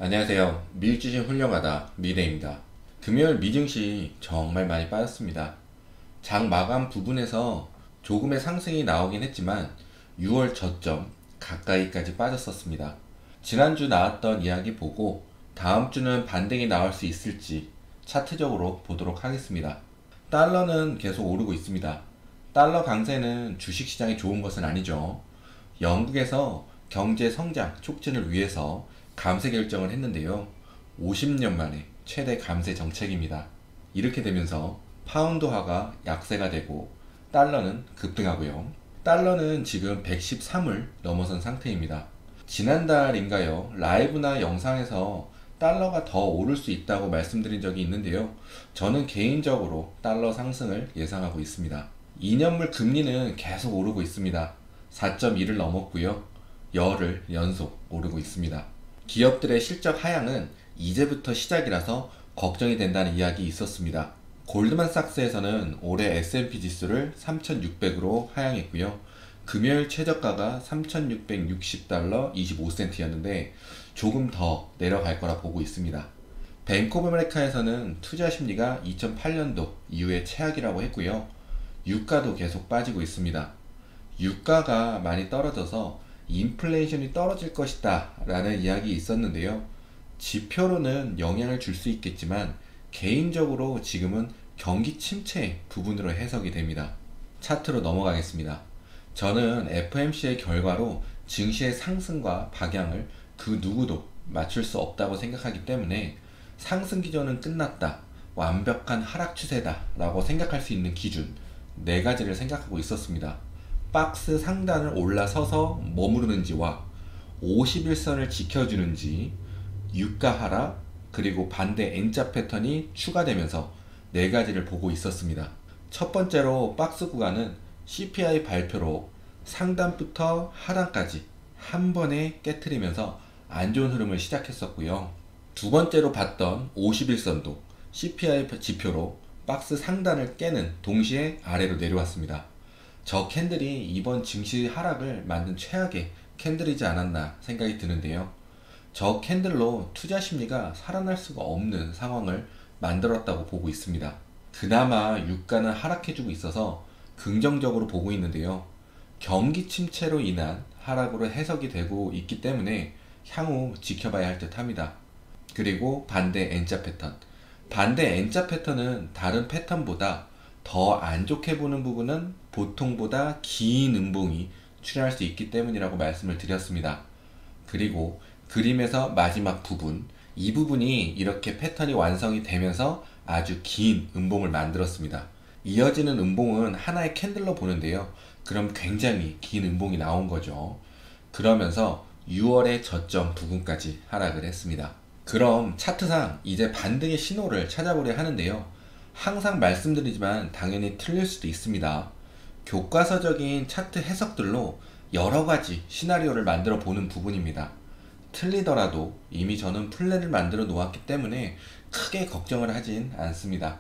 안녕하세요. 미주신 훌륭하다 미래입니다. 금요일 미증시 정말 많이 빠졌습니다. 장 마감 부분에서 조금의 상승이 나오긴 했지만 6월 저점 가까이까지 빠졌었습니다. 지난주 나왔던 이야기 보고 다음 주는 반등이 나올 수 있을지 차트적으로 보도록 하겠습니다. 달러는 계속 오르고 있습니다. 달러 강세는 주식시장에 좋은 것은 아니죠. 영국에서 경제 성장 촉진을 위해서 감세 결정을 했는데요. 50년 만에 최대 감세 정책입니다. 이렇게 되면서 파운드화가 약세가 되고 달러는 급등하고요. 달러는 지금 113을 넘어선 상태입니다. 지난달인가요? 라이브나 영상에서 달러가 더 오를 수 있다고 말씀드린 적이 있는데요. 저는 개인적으로 달러 상승을 예상하고 있습니다. 2년물 금리는 계속 오르고 있습니다. 4.1을 넘었고요. 열흘 연속 오르고 있습니다. 기업들의 실적 하향은 이제부터 시작이라서 걱정이 된다는 이야기 있었습니다. 골드만삭스에서는 올해 S&P 지수를 3,600으로 하향했고요. 금요일 최저가가 3,660달러 25센트였는데 조금 더 내려갈 거라 보고 있습니다. 뱅크 오브 아메리카에서는 투자 심리가 2008년도 이후에 최악이라고 했고요. 유가도 계속 빠지고 있습니다. 유가가 많이 떨어져서 인플레이션이 떨어질 것이다 라는 이야기 있었는데요. 지표로는 영향을 줄 수 있겠지만 개인적으로 지금은 경기 침체 부분으로 해석이 됩니다. 차트로 넘어가겠습니다. 저는 FOMC의 결과로 증시의 상승과 방향을 그 누구도 맞출 수 없다고 생각하기 때문에 상승 기조는 끝났다, 완벽한 하락 추세다 라고 생각할 수 있는 기준 4가지를 생각하고 있었습니다. 박스 상단을 올라서서 머무르는지와 51선을 지켜주는지, 유가 하락, 그리고 반대 N자 패턴이 추가되면서 4가지를 보고 있었습니다. 첫 번째로 박스 구간은 CPI 발표로 상단부터 하단까지 한 번에 깨트리면서 안 좋은 흐름을 시작했었고요. 두 번째로 봤던 51선도 CPI 지표로 박스 상단을 깨는 동시에 아래로 내려왔습니다. 저 캔들이 이번 증시 하락을 만든 최악의 캔들이지 않았나 생각이 드는데요. 저 캔들로 투자 심리가 살아날 수가 없는 상황을 만들었다고 보고 있습니다. 그나마 유가는 하락해주고 있어서 긍정적으로 보고 있는데요. 경기 침체로 인한 하락으로 해석이 되고 있기 때문에 향후 지켜봐야 할 듯 합니다. 그리고 반대 N자 패턴. 반대 N자 패턴은 다른 패턴보다 더 안 좋게 보는 부분은 보통보다 긴 음봉이 출현할 수 있기 때문이라고 말씀을 드렸습니다. 그리고 그림에서 마지막 부분, 이 부분이 이렇게 패턴이 완성이 되면서 아주 긴 음봉을 만들었습니다. 이어지는 음봉은 하나의 캔들로 보는데요. 그럼 굉장히 긴 음봉이 나온 거죠. 그러면서 6월의 저점 부근까지 하락을 했습니다. 그럼 차트상 이제 반등의 신호를 찾아보려 하는데요. 항상 말씀드리지만 당연히 틀릴 수도 있습니다. 교과서적인 차트 해석들로 여러 가지 시나리오를 만들어 보는 부분입니다. 틀리더라도 이미 저는 플랜을 만들어 놓았기 때문에 크게 걱정을 하진 않습니다.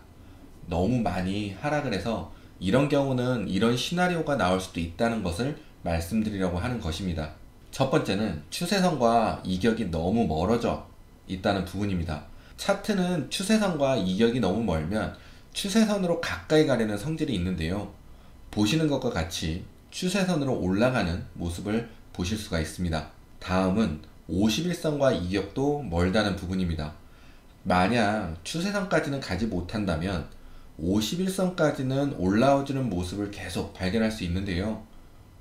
너무 많이 하락을 해서 이런 경우는 이런 시나리오가 나올 수도 있다는 것을 말씀드리려고 하는 것입니다. 첫 번째는 추세선과 이격이 너무 멀어져 있다는 부분입니다. 차트는 추세선과 이격이 너무 멀면 추세선으로 가까이 가려는 성질이 있는데요. 보시는 것과 같이 추세선으로 올라가는 모습을 보실 수가 있습니다. 다음은 51선과 이격도 멀다는 부분입니다. 만약 추세선까지는 가지 못한다면 51선까지는 올라오지는 모습을 계속 발견할 수 있는데요.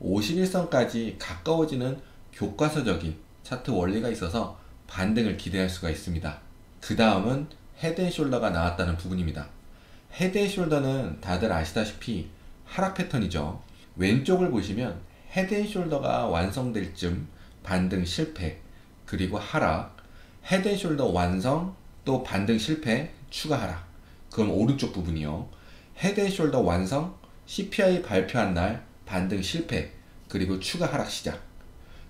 51선까지 가까워지는 교과서적인 차트 원리가 있어서 반등을 기대할 수가 있습니다. 그 다음은 헤드앤숄더가 나왔다는 부분입니다. 헤드앤숄더는 다들 아시다시피 하락 패턴이죠. 왼쪽을 보시면 헤드앤숄더가 완성될 쯤 반등 실패, 그리고 하락, 헤드앤숄더 완성, 또 반등 실패, 추가 하락. 그럼 오른쪽 부분이요. 헤드앤숄더 완성, CPI 발표한 날 반등 실패, 그리고 추가 하락 시작.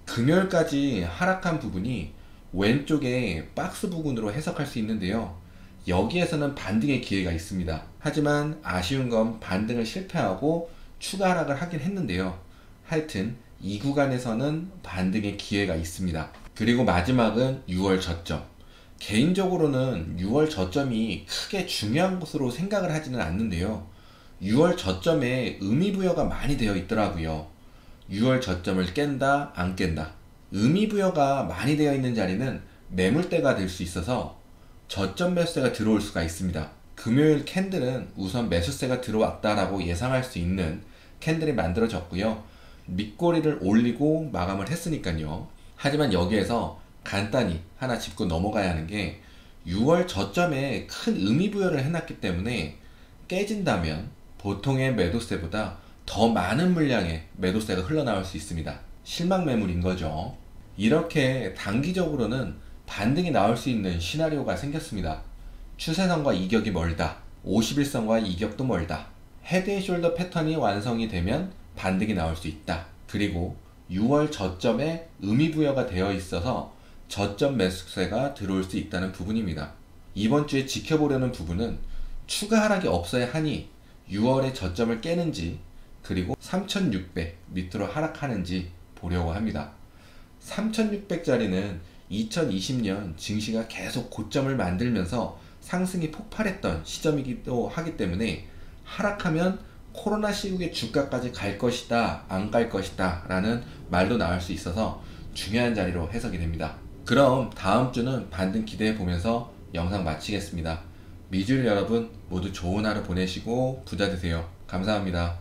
금요일까지 하락한 부분이 왼쪽에 박스 부분으로 해석할 수 있는데요. 여기에서는 반등의 기회가 있습니다. 하지만 아쉬운 건 반등을 실패하고 추가 하락을 하긴 했는데요. 하여튼 이 구간에서는 반등의 기회가 있습니다. 그리고 마지막은 6월 저점. 개인적으로는 6월 저점이 크게 중요한 것으로 생각을 하지는 않는데요. 6월 저점에 의미부여가 많이 되어 있더라고요. 6월 저점을 깬다, 안 깬다. 의미부여가 많이 되어 있는 자리는 매물대가 될 수 있어서 저점 매수세가 들어올 수가 있습니다. 금요일 캔들은 우선 매수세가 들어왔다라고 예상할 수 있는 캔들이 만들어졌고요. 밑꼬리를 올리고 마감을 했으니까요. 하지만 여기에서 간단히 하나 짚고 넘어가야 하는 게 6월 저점에 큰 의미부여를 해놨기 때문에 깨진다면 보통의 매도세보다 더 많은 물량의 매도세가 흘러나올 수 있습니다. 실망 매물인 거죠. 이렇게 단기적으로는 반등이 나올 수 있는 시나리오가 생겼습니다. 추세선과 이격이 멀다. 51선과 이격도 멀다. 헤드앤숄더 패턴이 완성이 되면 반등이 나올 수 있다. 그리고 6월 저점에 의미부여가 되어 있어서 저점 매수세가 들어올 수 있다는 부분입니다. 이번 주에 지켜보려는 부분은 추가 하락이 없어야 하니 6월에 저점을 깨는지 그리고 3600 밑으로 하락하는지 보려고 합니다. 3600짜리는 2020년 증시가 계속 고점을 만들면서 상승이 폭발했던 시점이기도 하기 때문에 하락하면 코로나 시국의 주가까지 갈 것이다, 안 갈 것이다 라는 말도 나올 수 있어서 중요한 자리로 해석이 됩니다. 그럼 다음 주는 반등 기대해 보면서 영상 마치겠습니다. 미주일 여러분 모두 좋은 하루 보내시고 부자 되세요. 감사합니다.